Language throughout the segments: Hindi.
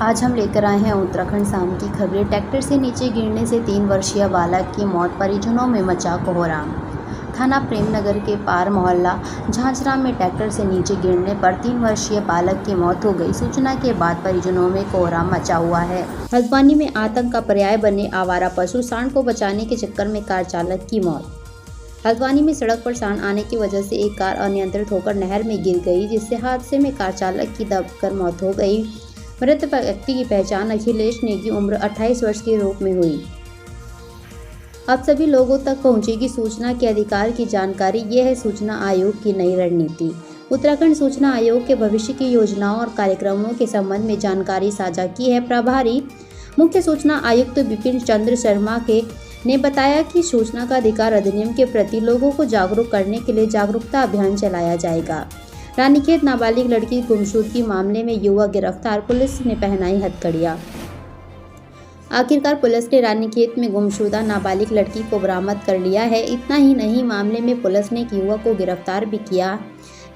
आज हम लेकर आए हैं उत्तराखंड शाम की खबरें। ट्रैक्टर से नीचे गिरने से 3 वर्षीय बालक की मौत, परिजनों में मचा कोहराम। थाना प्रेमनगर के पार मोहल्ला झांझरा में ट्रैक्टर से नीचे गिरने पर 3 वर्षीय बालक की मौत हो गई। सूचना के बाद परिजनों में कोहराम मचा हुआ है। हल्द्वानी में आतंक का पर्याय बने आवारा पशु, सांड को बचाने के चक्कर में कार चालक की मौत। हल्द्वानी में सड़क पर सांड आने की वजह से एक कार अनियंत्रित होकर नहर में गिर गई, जिससे हादसे में कार चालक की दबकर मौत हो गई। मृत व्यक्ति की पहचान अखिलेश नेगी उम्र 28 वर्ष के रूप में हुई। अब सभी लोगों तक पहुंचेगी सूचना के अधिकार की जानकारी। यह है सूचना आयोग की नई रणनीति। उत्तराखंड सूचना आयोग के भविष्य की योजनाओं और कार्यक्रमों के संबंध में जानकारी साझा की है। प्रभारी मुख्य सूचना आयुक्त विपिन चंद्र शर्मा ने बताया कि सूचना का अधिकार अधिनियम के प्रति लोगों को जागरूक करने के लिए जागरूकता अभियान चलाया जाएगा। रानीखेत नाबालिग लड़की गुमशुदगी मामले में युवक गिरफ्तार, पुलिस ने पहनाई हथकड़ियां। आखिरकार पुलिस ने रानीखेत में गुमशुदा नाबालिग लड़की को बरामद कर लिया है। इतना ही नहीं, मामले में पुलिस ने एक युवक को गिरफ्तार भी किया।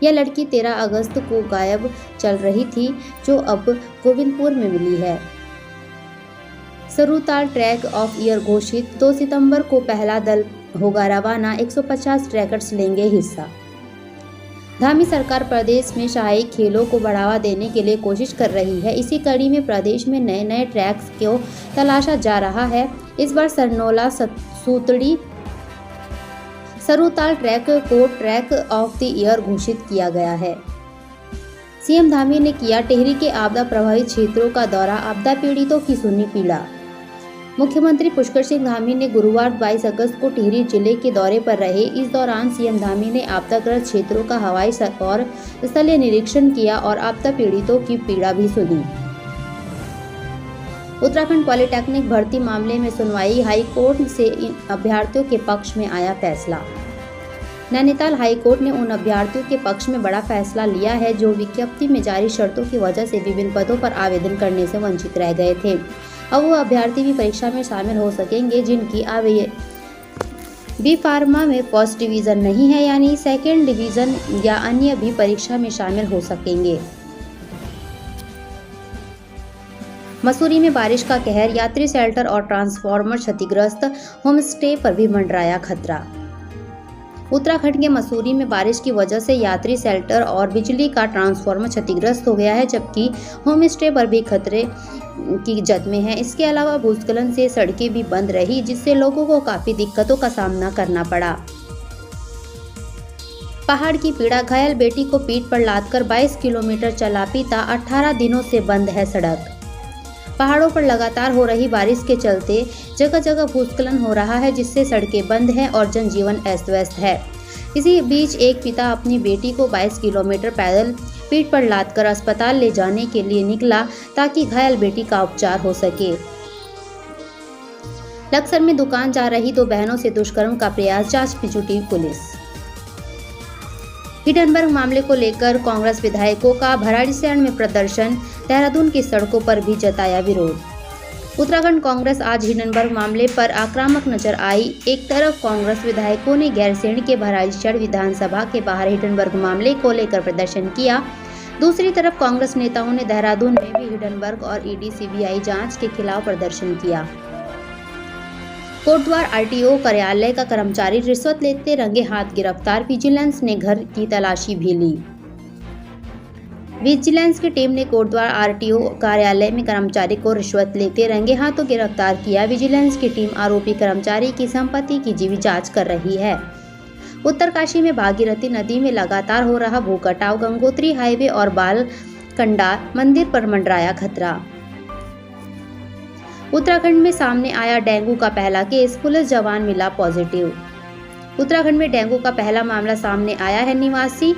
यह लड़की 13 अगस्त को गायब चल रही थी, जो अब गोविंदपुर में मिली है। सरुताल ट्रैक ऑफ ईयर घोषित, 2 सितंबर को पहला दल होगा रवाना, 150 ट्रैकर्स लेंगे हिस्सा। धामी सरकार प्रदेश में शाही खेलों को बढ़ावा देने के लिए कोशिश कर रही है। इसी कड़ी में प्रदेश में नए नए ट्रैक्स को तलाशा जा रहा है। इस बार सरनोला सूतड़ी सरुताल ट्रैक को ट्रैक ऑफ द ईयर घोषित किया गया है। सीएम धामी ने किया टिहरी के आपदा प्रभावित क्षेत्रों का दौरा, आपदा पीड़ितों की सुनी पीड़ा। मुख्यमंत्री पुष्कर सिंह धामी ने गुरुवार 22 अगस्त को टिहरी जिले के दौरे पर रहे। इस दौरान सीएम धामी ने आपदाग्रस्त क्षेत्रों का हवाई और स्थलीय निरीक्षण किया और आपदा पीड़ितों की पीड़ा भी सुनी। उत्तराखंड पॉलिटेक्निक भर्ती मामले में सुनवाई, हाई कोर्ट से इन अभ्यर्थियों के पक्ष में आया फैसला। नैनीताल हाई कोर्ट ने उन अभ्यर्थियों के पक्ष में बड़ा फैसला लिया है जो विज्ञप्ति में जारी शर्तों की वजह से विभिन्न पदों पर आवेदन करने से वंचित रह गए थे। अब वो अभ्यर्थी भी परीक्षा में शामिल हो सकेंगे जिनकी बी फार्मा में फर्स्ट डिवीजन नहीं है, यानी सेकेंड डिवीजन या अन्य भी परीक्षा में शामिल हो सकेंगे। मसूरी में बारिश का कहर, यात्री शेल्टर और ट्रांसफार्मर क्षतिग्रस्त, होमस्टे पर भी मंडराया खतरा। उत्तराखंड के मसूरी में बारिश की वजह से यात्री शेल्टर और बिजली का ट्रांसफार्मर क्षतिग्रस्त हो गया है, जबकि होमस्टे पर भी खतरे की जद में है। इसके अलावा भूस्खलन से सड़कें भी बंद रही, जिससे लोगों को काफी दिक्कतों का सामना करना पड़ा। पहाड़ की पीड़ा, घायल बेटी को पीठ पर लादकर 22 किलोमीटर चला पिता, 18 दिनों से बंद है सड़क। पहाड़ों पर लगातार हो रही बारिश के चलते जगह जगह भूस्खलन हो रहा है, जिससे सड़कें बंद हैं और जनजीवन अस्त व्यस्त है। इसी बीच एक पिता अपनी बेटी को 22 किलोमीटर पैदल पीठ पर लादकर अस्पताल ले जाने के लिए निकला ताकि घायल बेटी का उपचार हो सके। लक्सर में दुकान जा रही 2 बहनों से दुष्कर्म का प्रयास, जांच में जुटी पुलिस। हिडनबर्ग मामले को लेकर कांग्रेस विधायकों का भराड़ीसैंण में प्रदर्शन, देहरादून की सड़कों पर भी जताया विरोध। उत्तराखंड कांग्रेस आज हिडनबर्ग मामले पर आक्रामक नजर आई। एक तरफ कांग्रेस विधायकों ने गैरसैंण के भराड़ीसैंण विधानसभा के बाहर हिडनबर्ग मामले को लेकर प्रदर्शन किया, दूसरी तरफ कांग्रेस नेताओं ने देहरादून में भी हिडनबर्ग और ईडी सीबीआई जांच के खिलाफ प्रदर्शन किया। कोटद्वार आरटीओ कार्यालय का कर्मचारी रिश्वत लेते रंगे हाथ गिरफ्तार, विजिलेंस ने घर की तलाशी भी ली। विजिलेंस की टीम ने कोटद्वार आरटीओ कार्यालय में कर्मचारी को रिश्वत लेते रंगे हाथों गिरफ्तार किया। विजिलेंस की टीम आरोपी कर्मचारी की संपत्ति की जीवी जांच कर रही है। उत्तरकाशी में भागीरथी नदी में लगातार हो रहा भूकटाव, गंगोत्री हाईवे और बालकंडा मंदिर पर मंडराया खतरा। उत्तराखंड में सामने आया डेंगू का पहला केस, पुलिस जवान मिला पॉजिटिव। उत्तराखंड में डेंगू का पहला मामला सामने आया है। निवासी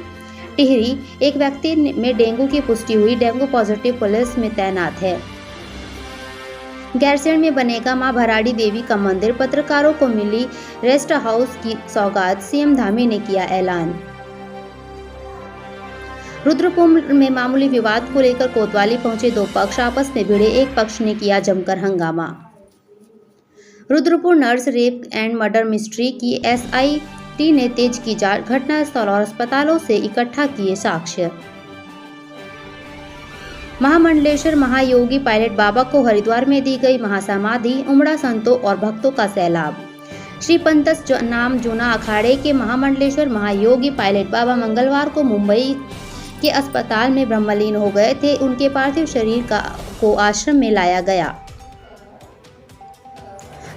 टिहरी एक व्यक्ति में डेंगू की पुष्टि हुई, डेंगू पॉजिटिव पुलिस में तैनात है। गैरसैंण में बनेगा मां भराड़ी देवी का मंदिर, पत्रकारों को मिली रेस्ट हाउस की सौगात, सीएम धामी ने किया ऐलान। रुद्रपुर में मामूली विवाद को लेकर कोतवाली पहुंचे 2 पक्ष, आपस में भिड़े, एक पक्ष ने किया जमकर हंगामा। Rudrapur nurse rape and murder mystery की एसआईटी ने तेज की जांच, घटनास्थल और अस्पतालों से इकट्ठा किए साक्ष्य। महामंडलेश्वर महायोगी पायलट बाबा को हरिद्वार में दी गई महासमाधि, उमड़ा संतों और भक्तों का सैलाब। श्री पंतस नाम जूना अखाड़े के महामंडलेश्वर महायोगी पायलट बाबा मंगलवार को मुंबई के अस्पताल में ब्रह्मलीन हो गए थे। उनके पार्थिव शरीर को आश्रम में लाया गया।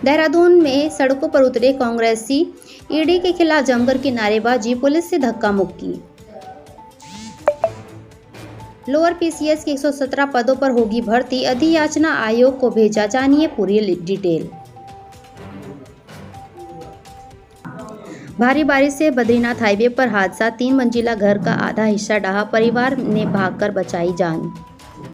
देहरादून में सड़कों पर उतरे कांग्रेसी, ईडी के खिलाफ जमकर की नारेबाजी, पुलिस से धक्का मुक्की। लोअर पीसीएस के 117 पदों पर होगी भर्ती, अधियाचना आयोग को भेजा, जानिए पूरी डिटेल। भारी बारिश से बद्रीनाथ हाईवे पर हादसा, 3 मंजिला घर का आधा हिस्सा ढहा, परिवार ने भागकर बचाई जान।